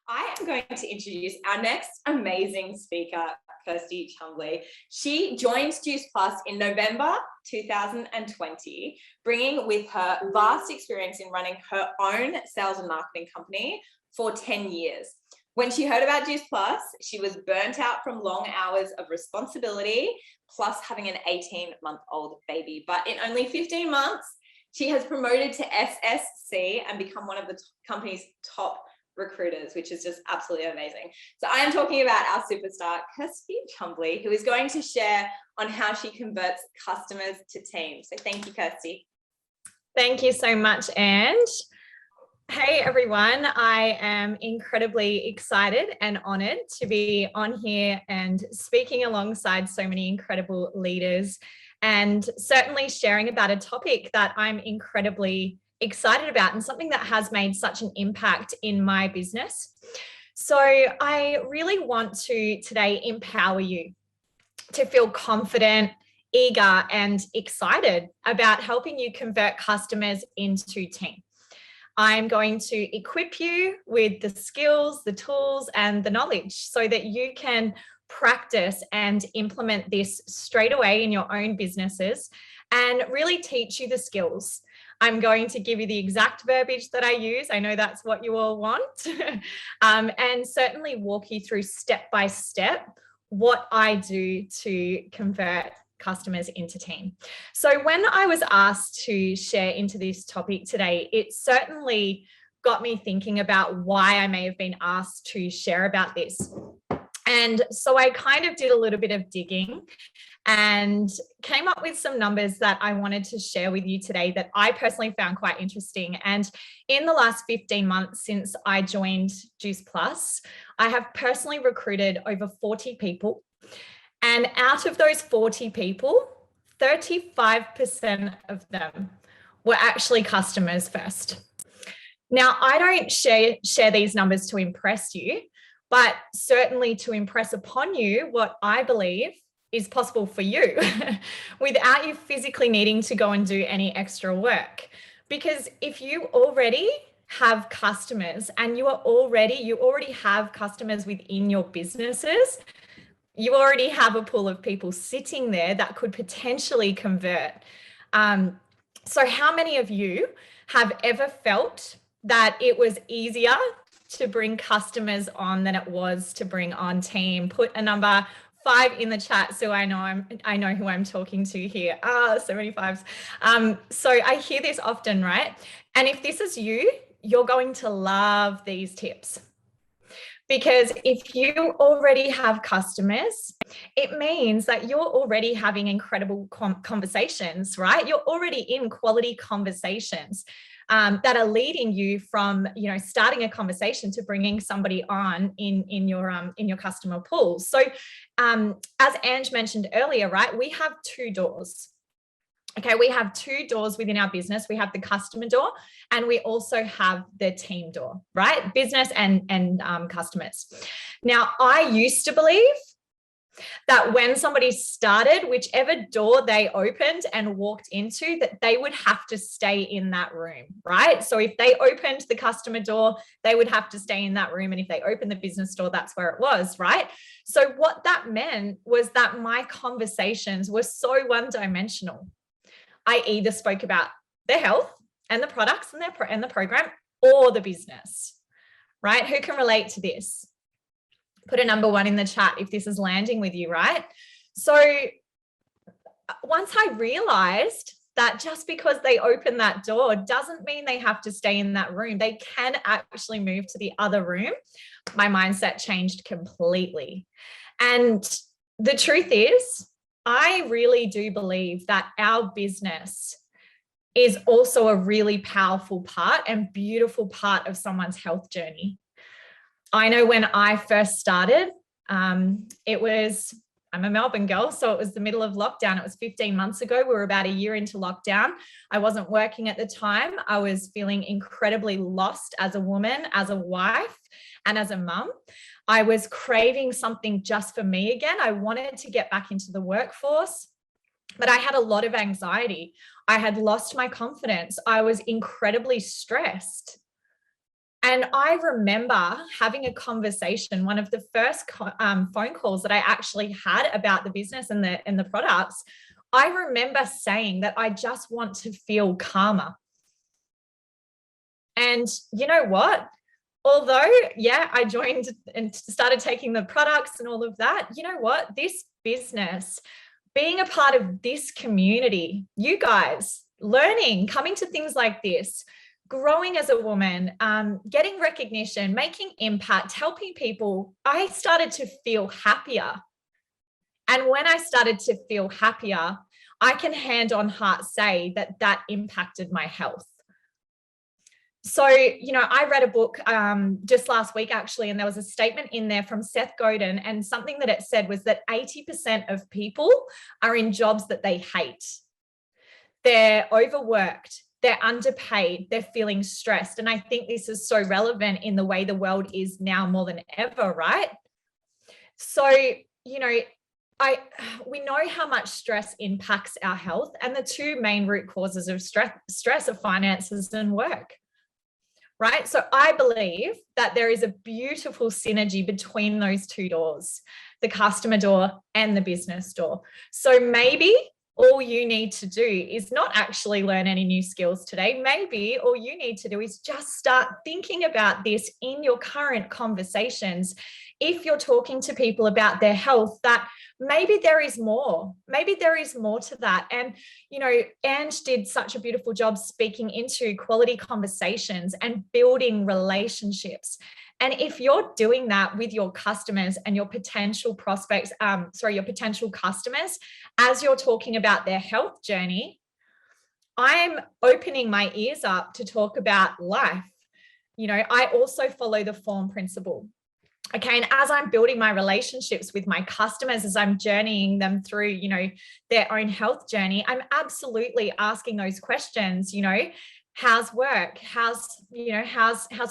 I am going to introduce our next amazing speaker, Kirsty Chumbley. She joined Juice Plus in November 2020, bringing with her vast experience in running her own sales and marketing company for 10 years. When she heard about Juice Plus, she was burnt out from long hours of responsibility, plus having an 18-month-old baby. But in only 15 months, she has promoted to SSC and become one of the company's top recruiters, which is just absolutely amazing. So I am talking about our superstar, Kirsty Chumbley, who is going to share on how she converts customers to teams. So thank you, Kirsty. Thank you so much, Ange. Hey everyone, I am incredibly excited and honored to be on here and speaking alongside so many incredible leaders, and certainly sharing about a topic that I'm incredibly excited about and something that has made such an impact in my business. So I really want to today empower you to feel confident, eager, and excited about helping you convert customers into team. I'm going to equip you with the skills, the tools, and the knowledge so that you can practice and implement this straight away in your own businesses and really teach you the skills. I'm going to give you the exact verbiage that I use. I know that's what you all want. And certainly walk you through step by step what I do to convert customers into team. So when I was asked to share into this topic today, it certainly got me thinking about why I may have been asked to share about this. And so I kind of did a little bit of digging and came up with some numbers that I wanted to share with you today that I personally found quite interesting. And in the last 15 months since I joined Juice Plus, I have personally recruited over 40 people. And out of those 40 people, 35% of them were actually customers first. Now, I don't share these numbers to impress you, but certainly to impress upon you what I believe is possible for you without you physically needing to go and do any extra work. Because if you already have customers and you already have customers within your businesses, you already have a pool of people sitting there that could potentially convert. So how many of you have ever felt that it was easier to bring customers on than it was to bring on team? Put a number 5 in the chat so I know who I'm talking to here. So many 5s. So I hear this often, right? And if this is you, you're going to love these tips. Because if you already have customers, it means that you're already having incredible conversations, right? You're already in quality conversations that are leading you from, starting a conversation to bringing somebody on in your customer pool. So as Ange mentioned earlier, right, we have 2 doors. Okay, we have 2 doors within our business. We have the customer door and we also have the team door, right? Business and customers. Now, I used to believe that when somebody started, whichever door they opened and walked into, that they would have to stay in that room, right? So if they opened the customer door, they would have to stay in that room. And if they opened the business door, that's where it was, right? So what that meant was that my conversations were so one-dimensional. I either spoke about their health and the products and the program or the business, right? Who can relate to this? Put a number 1 in the chat if this is landing with you, right? So once I realized that just because they open that door doesn't mean they have to stay in that room. They can actually move to the other room. My mindset changed completely. And the truth is, I really do believe that our business is also a really powerful part and beautiful part of someone's health journey. I know when I first started, I'm a Melbourne girl, so it was the middle of lockdown. It was 15 months ago. We were about a year into lockdown. I wasn't working at the time. I was feeling incredibly lost as a woman, as a wife, and as a mum. I was craving something just for me again. I wanted to get back into the workforce, but I had a lot of anxiety. I had lost my confidence. I was incredibly stressed. And I remember having a conversation, one of the first phone calls that I actually had about the business and the products. I remember saying that I just want to feel calmer. And you know what? Although, yeah, I joined and started taking the products and all of that, you know what? This business, being a part of this community, you guys, learning, coming to things like this, growing as a woman, getting recognition, making impact, helping people, I started to feel happier. And when I started to feel happier, I can hand on heart say that that impacted my health. So, you know, I read a book just last week, actually, and there was a statement in there from Seth Godin, and something that it said was that 80% of people are in jobs that they hate. They're overworked, they're underpaid, they're feeling stressed. And I think this is so relevant in the way the world is now more than ever, right? So, you know, we know how much stress impacts our health, and the two main root causes of stress are finances and work. Right? So I believe that there is a beautiful synergy between those two doors, the customer door and the business door. So maybe all you need to do is not actually learn any new skills today. Maybe all you need to do is just start thinking about this in your current conversations. If you're talking to people about their health, that maybe there is more to that. And, you know, Ange did such a beautiful job speaking into quality conversations and building relationships. And if you're doing that with your customers and your potential prospects, your potential customers, as you're talking about their health journey, I'm opening my ears up to talk about life. You know, I also follow the form principle. Okay. And as I'm building my relationships with my customers, as I'm journeying them through, you know, their own health journey, I'm absolutely asking those questions, you know, how's work? How's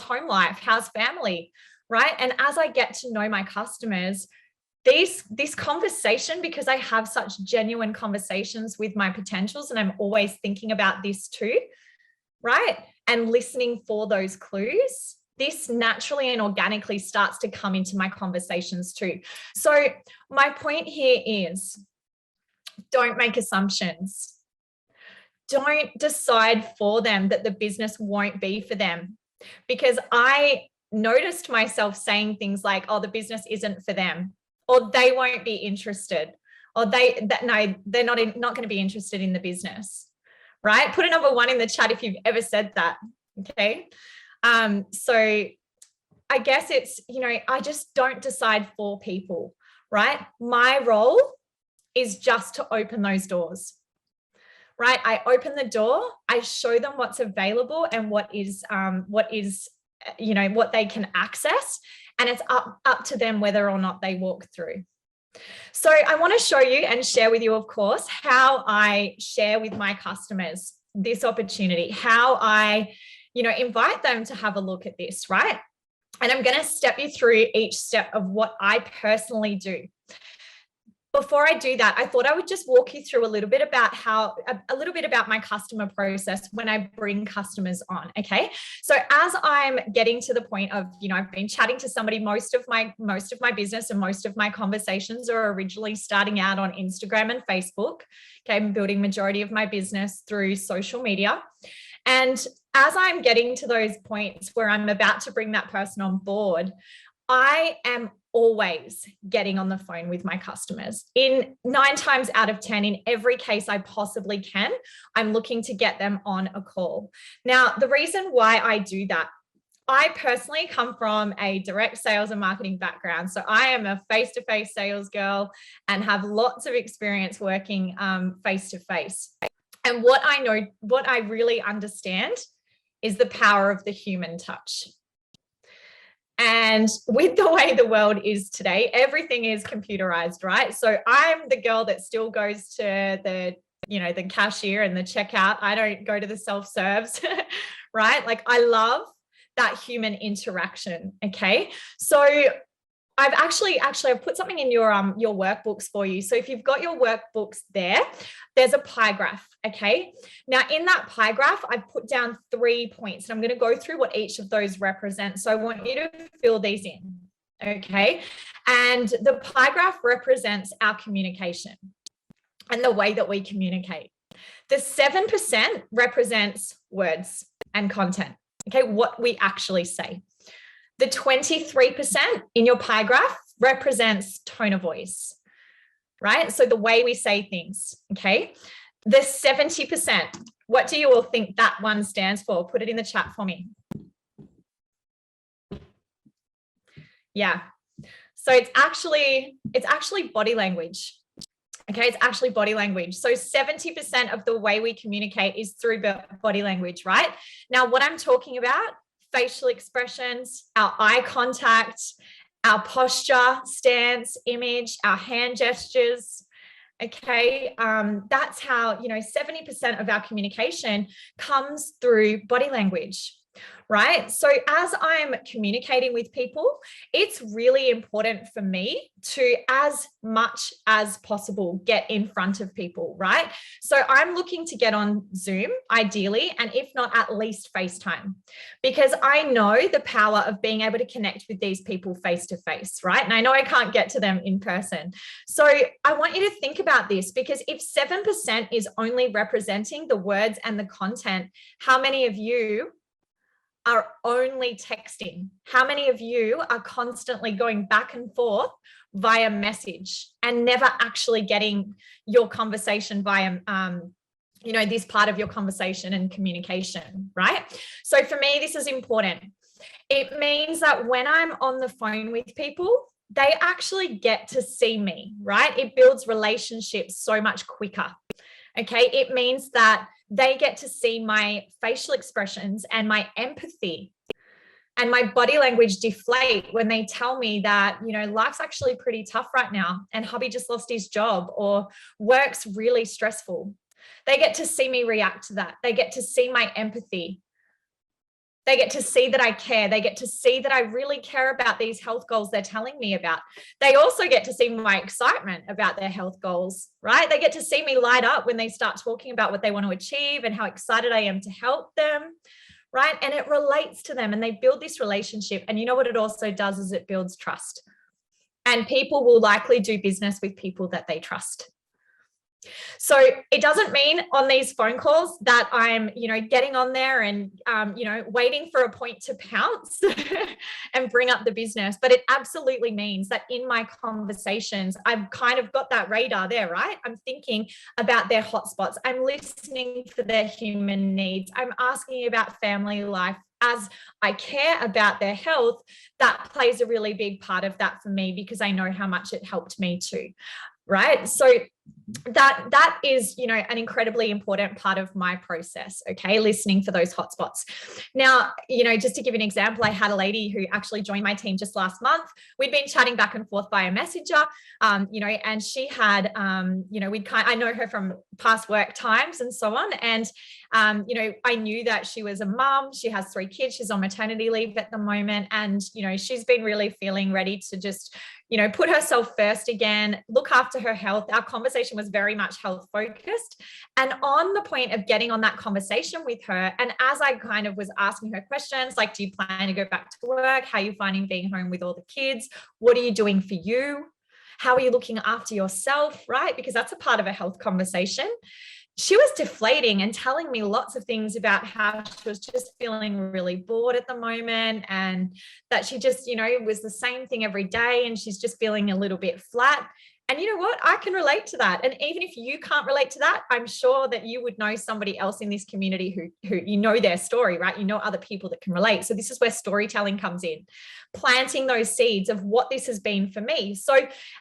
home life? How's family? Right. And as I get to know my customers, this conversation, because I have such genuine conversations with my potentials, and I'm always thinking about this too, right? And listening for those clues, this naturally and organically starts to come into my conversations too. So my point here is, don't make assumptions. Don't decide for them that the business won't be for them. Because I noticed myself saying things like, oh, the business isn't for them, or they won't be interested, or they're not going to be interested in the business, right? Put a number 1 in the chat if you've ever said that. Okay. So I guess it's, you know, I just don't decide for people, right? My role is just to open those doors, right? I open the door, I show them what's available and what is, you know, what they can access, and it's up to them whether or not they walk through. So I want to show you and share with you, of course, how I share with my customers this opportunity, how I, you know, invite them to have a look at this, right? And I'm going to step you through each step of what I personally do. Before I do that, I thought I would just walk you through a little bit about my customer process when I bring customers on. Okay. So as I'm getting to the point of, you know, I've been chatting to somebody, most of my business and most of my conversations are originally starting out on Instagram and Facebook. Okay. I'm building majority of my business through social media. And as I'm getting to those points where I'm about to bring that person on board, I am always getting on the phone with my customers. In 9 times out of 10, in every case I possibly can, I'm looking to get them on a call. Now, the reason why I do that, I personally come from a direct sales and marketing background. So I am a face-to-face sales girl and have lots of experience working face-to-face. And what I really understand is the power of the human touch. And with the way the world is today, everything is computerized, right? So I'm the girl that still goes to the cashier and the checkout. I don't go to the self-serves, right? Like, I love that human interaction. Okay. So I've put something in your workbooks for you. So if you've got your workbooks there, there's a pie graph. Okay. Now in that pie graph, I've put down 3 points, and I'm going to go through what each of those represents. So I want you to fill these in. Okay. And the pie graph represents our communication and the way that we communicate. The 7% represents words and content. Okay. What we actually say. The 23% in your pie graph represents tone of voice, right? So the way we say things, okay? The 70%, what do you all think that one stands for? Put it in the chat for me. Yeah. So it's actually body language. Okay, it's actually body language. So 70% of the way we communicate is through body language, right? Now, what I'm talking about, facial expressions, our eye contact, our posture, stance, image, our hand gestures. Okay, that's how, 70% of our communication comes through body language. Right. So as I'm communicating with people, it's really important for me to, as much as possible, get in front of people. Right. So I'm looking to get on Zoom, ideally, and if not, at least FaceTime, because I know the power of being able to connect with these people face to face. Right. And I know I can't get to them in person. So I want you to think about this, because if 7% is only representing the words and the content, how many of you are only texting? How many of you are constantly going back and forth via message and never actually getting your conversation via, this part of your conversation and communication, right? So for me, this is important. It means that when I'm on the phone with people, they actually get to see me, right? It builds relationships so much quicker. Okay, it means that they get to see my facial expressions and my empathy and my body language deflate when they tell me that, life's actually pretty tough right now and hubby just lost his job or work's really stressful. They get to see me react to that. They get to see my empathy. They get to see that I care. They get to see that I really care about these health goals they're telling me about. They also get to see my excitement about their health goals, right? They get to see me light up when they start talking about what they want to achieve and how excited I am to help them, right? And it relates to them and they build this relationship. And you know what it also does is it builds trust. And people will likely do business with people that they trust. So it doesn't mean on these phone calls that I'm, getting on there and, waiting for a point to pounce and bring up the business. But it absolutely means that in my conversations, I've kind of got that radar there, right? I'm thinking about their hotspots. I'm listening for their human needs. I'm asking about family life. As I care about their health, that plays a really big part of that for me because I know how much it helped me too. Right. So that is, an incredibly important part of my process. Okay. Listening for those hotspots. Now, just to give an example, I had a lady who actually joined my team just last month. We'd been chatting back and forth via Messenger, and she had, I know her from past work times and so on. And, I knew that she was a mum. She has 3 kids. She's on maternity leave at the moment. And, she's been really feeling ready to just, put herself first again, look after her health. Our conversation was very much health focused. And on the point of getting on that conversation with her, and as I kind of was asking her questions, like, do you plan to go back to work? How are you finding being home with all the kids? What are you doing for you? How are you looking after yourself, right? Because that's a part of a health conversation. She was deflating and telling me lots of things about how she was just feeling really bored at the moment and that she just, was the same thing every day and she's just feeling a little bit flat. And you know what? I can relate to that. And even if you can't relate to that, I'm sure that you would know somebody else in this community who their story, right? Other people that can relate. So this is where storytelling comes in, planting those seeds of what this has been for me. So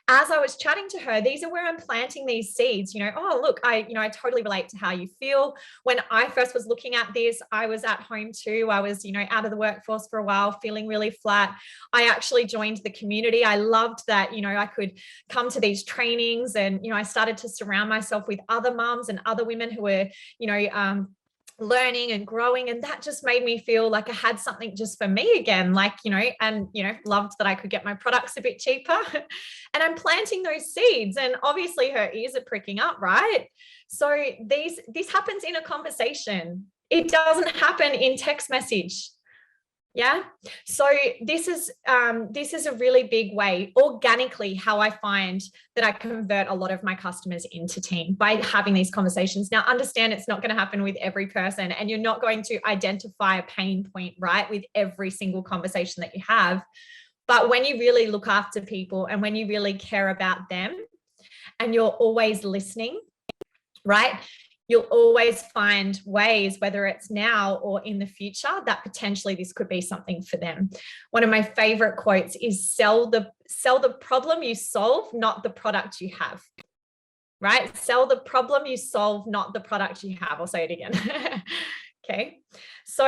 as I was chatting to her, these are where I'm planting these seeds, oh, look, I totally relate to how you feel. When I first was looking at this, I was at home too. I was, out of the workforce for a while, feeling really flat. I actually joined the community. I loved that, I could come to these trainings and, I started to surround myself with other mums and other women who were, learning and growing. And that just made me feel like I had something just for me again, like, and, loved that I could get my products a bit cheaper. And I'm planting those seeds. And obviously her ears are pricking up, right? So this happens in a conversation. It doesn't happen in text message. Yeah. So this is a really big way organically how I find that I convert a lot of my customers into team, by having these conversations. Now, understand it's not going to happen with every person, and you're not going to identify a pain point, right, with every single conversation that you have. But when you really look after people and when you really care about them and you're always listening, right, you'll always find ways, whether it's now or in the future, that potentially this could be something for them. One of my favorite quotes is sell the problem you solve, not the product you have. Right? Sell the problem you solve, not the product you have. I'll say it again. Okay. So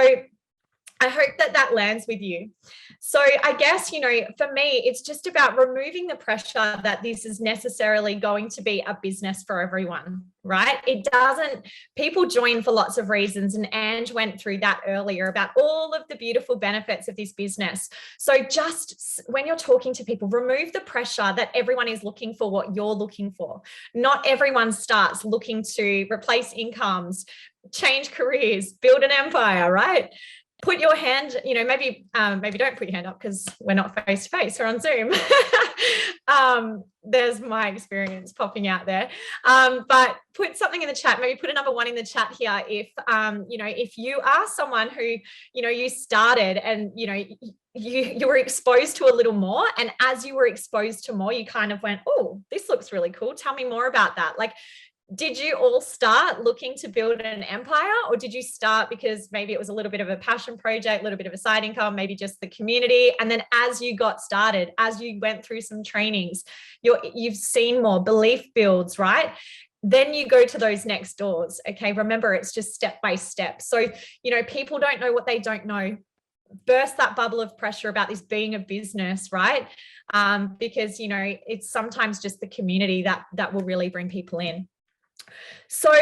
I hope that lands with you. So I guess, for me, it's just about removing the pressure that this is necessarily going to be a business for everyone, right? It doesn't. People join for lots of reasons. And Ange went through that earlier about all of the beautiful benefits of this business. So just when you're talking to people, remove the pressure that everyone is looking for what you're looking for. Not everyone starts looking to replace incomes, change careers, build an empire, right? Put your hand, maybe don't put your hand up because we're not face to face, we're on Zoom. There's my experience popping out there. But put something in the chat, maybe put a number 1 in the chat here if you are someone who, you started and, you were exposed to a little more. And as you were exposed to more, you kind of went, oh, this looks really cool. Tell me more about that. Like, did you all start looking to build an empire, or did you start because maybe it was a little bit of a passion project, a little bit of a side income, maybe just the community? And then as you got started, as you went through some trainings, you've seen more, belief builds, right? Then you go to those next doors. Okay. Remember, it's just step by step. So, people don't know what they don't know. Burst that bubble of pressure about this being a business, right? Because, it's sometimes just the community that will really bring people in. So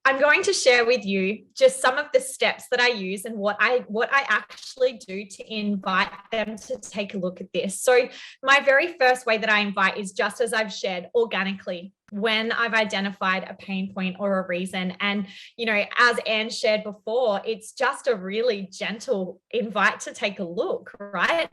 I'm going to share with you just some of the steps that I use and what I actually do to invite them to take a look at this. So my very first way that I invite is just as I've shared, organically, when I've identified a pain point or a reason. And, as Anne shared before, it's just a really gentle invite to take a look, right?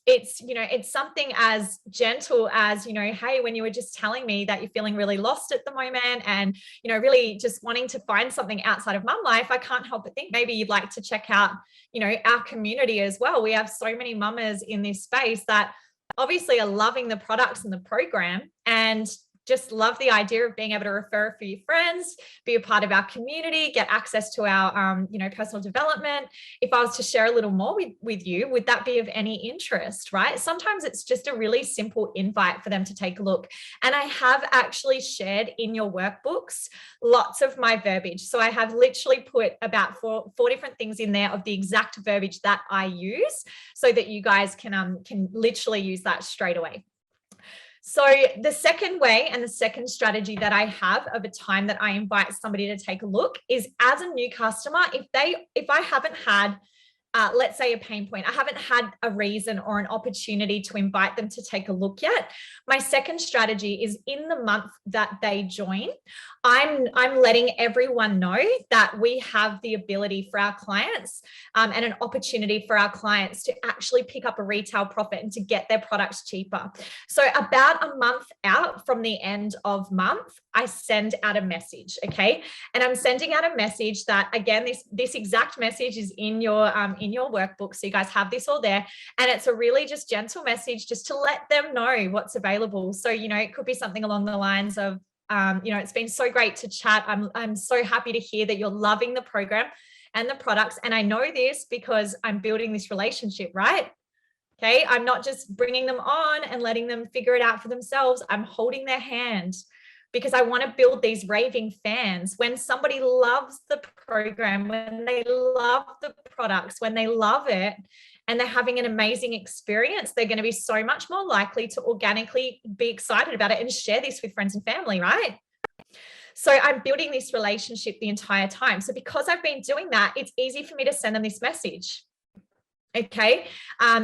It's something as gentle as, hey, when you were just telling me that you're feeling really lost at the moment and, really just wanting to find something outside of mum life, I can't help but think maybe you'd like to check out, our community as well. We have so many mamas in this space that obviously are loving the products and the program and just love the idea of being able to refer a few friends, be a part of our community, get access to our, personal development. If I was to share a little more with you, would that be of any interest, right? Sometimes it's just a really simple invite for them to take a look. And I have actually shared in your workbooks lots of my verbiage. So I have literally put about four different things in there of the exact verbiage that I use so that you guys can literally use that straight away. So the second way and the second strategy that I have of a time that I invite somebody to take a look is as a new customer, if I haven't had, let's say, a pain point, I haven't had a reason or an opportunity to invite them to take a look yet, my second strategy is in the month that they join, I'm letting everyone know that we have the ability for our clients and an opportunity for our clients to actually pick up a retail profit and to get their products cheaper. So about a month out from the end of month, I send out a message, okay? And I'm sending out a message that, again, this exact message is in your workbook, so you guys have this all there. And it's a really just gentle message just to let them know what's available. So, it could be something along the lines of, it's been so great to chat. I'm so happy to hear that you're loving the program and the products. And I know this because I'm building this relationship, right? Okay. I'm not just bringing them on and letting them figure it out for themselves. I'm holding their hand because I want to build these raving fans. When somebody loves the program, when they love the products, when they love it, and they're having an amazing experience, they're going to be so much more likely to organically be excited about it and share this with friends and family, right? So I'm building this relationship the entire time. So because I've been doing that, it's easy for me to send them this message. Okay.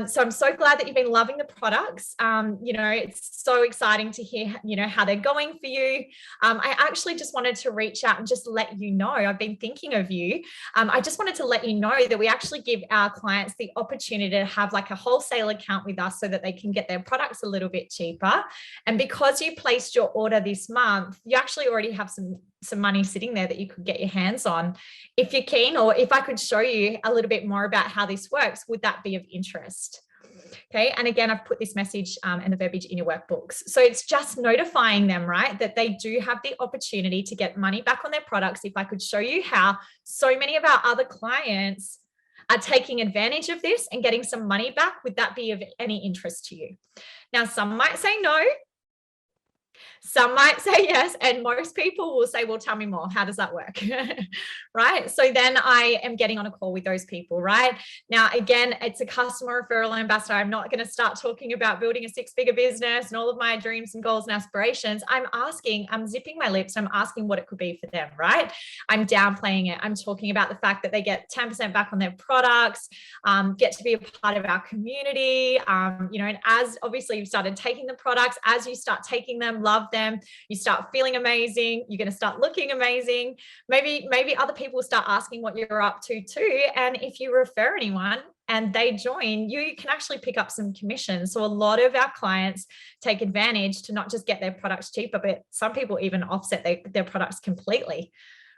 So I'm so glad that you've been loving the products. It's so exciting to hear, how they're going for you. I actually just wanted to reach out and just let you know, I've been thinking of you. I just wanted to let you know that we actually give our clients the opportunity to have like a wholesale account with us so that they can get their products a little bit cheaper. And because you placed your order this month, you actually already have some money sitting there that you could get your hands on. If you're keen, or if I could show you a little bit more about how this works, would that be of interest? Okay. And again, I've put this message and the verbiage in your workbooks. So it's just notifying them, right, that they do have the opportunity to get money back on their products. If I could show you how so many of our other clients are taking advantage of this and getting some money back, would that be of any interest to you? Now, some might say no. Some might say yes, and most people will say, well, tell me more. How does that work? Right? So then I am getting on a call with those people, right? Now, again, it's a customer referral ambassador. I'm not going to start talking about building a 6-figure business and all of my dreams and goals and aspirations. I'm zipping my lips. I'm asking what it could be for them, right? I'm downplaying it. I'm talking about the fact that they get 10% back on their products, get to be a part of our community, and as obviously you've started taking the products, as you start taking them, love them, you start feeling amazing, you're going to start looking amazing. Maybe other people start asking what you're up to too. And if you refer anyone and they join, you can actually pick up some commission. So a lot of our clients take advantage to not just get their products cheaper, but some people even offset their products completely,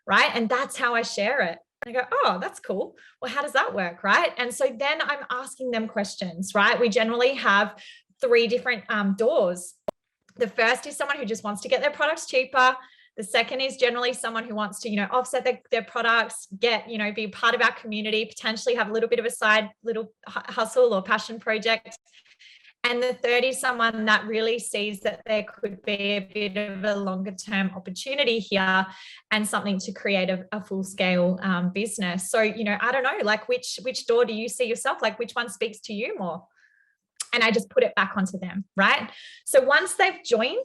right? And that's how I share it. I go, oh, that's cool. Well, how does that work, right? And so then I'm asking them questions, right? We generally have 3 different doors. The first is someone who just wants to get their products cheaper. The second is generally someone who wants to, offset their products, be a part of our community, potentially have a little bit of a side little hustle or passion project. And the third is someone that really sees that there could be a bit of a longer term opportunity here and something to create a full scale business. So, I don't know, like which door do you see yourself? Like which one speaks to you more? And I just put it back onto them, right? So once they've joined,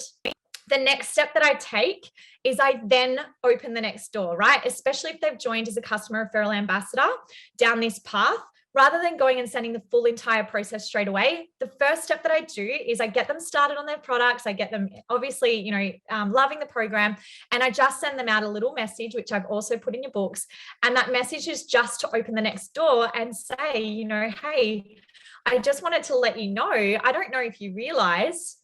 the next step that I take is I then open the next door, right? Especially if they've joined as a customer referral ambassador down this path, rather than going and sending the full entire process straight away. The first step that I do is I get them started on their products. I get them obviously, loving the program, and I just send them out a little message, which I've also put in your books. And that message is just to open the next door and say, hey, I just wanted to let you know, I don't know if you realize,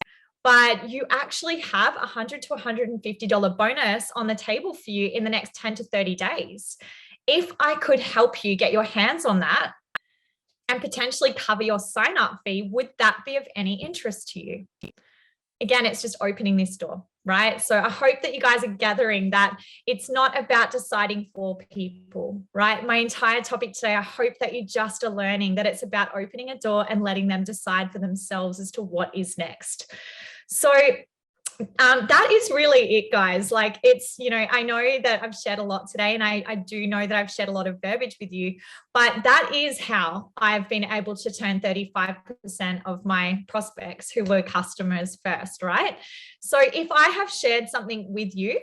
but you actually have $100 to $150 bonus on the table for you in the next 10 to 30 days. If I could help you get your hands on that and potentially cover your sign-up fee, would that be of any interest to you? Again, it's just opening this door, right? So I hope that you guys are gathering that it's not about deciding for people, right? My entire topic today, I hope that you just are learning that it's about opening a door and letting them decide for themselves as to what is next. So that is really it, guys. Like it's, I know that I've shared a lot today, and I do know that I've shared a lot of verbiage with you, but that is how I've been able to turn 35% of my prospects who were customers first, right? So if I have shared something with you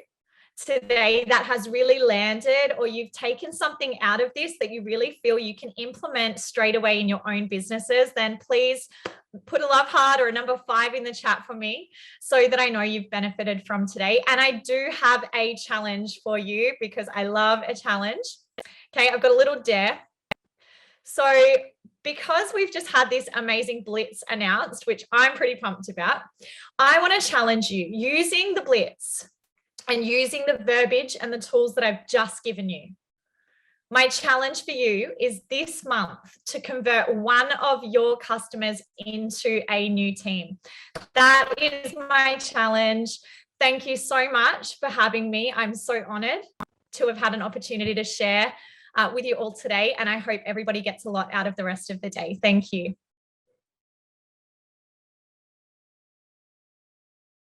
today that has really landed, or you've taken something out of this that you really feel you can implement straight away in your own businesses, then please put a love heart or a number 5 in the chat for me so that I know you've benefited from today. And I do have a challenge for you because I love a challenge. Okay, I've got a little dare. So because we've just had this amazing blitz announced, which I'm pretty pumped about, I want to challenge you using the blitz and using the verbiage and the tools that I've just given you. My challenge for you is this month to convert one of your customers into a new team. That is my challenge. Thank you so much for having me. I'm so honored to have had an opportunity to share with you all today, and I hope everybody gets a lot out of the rest of the day. Thank you.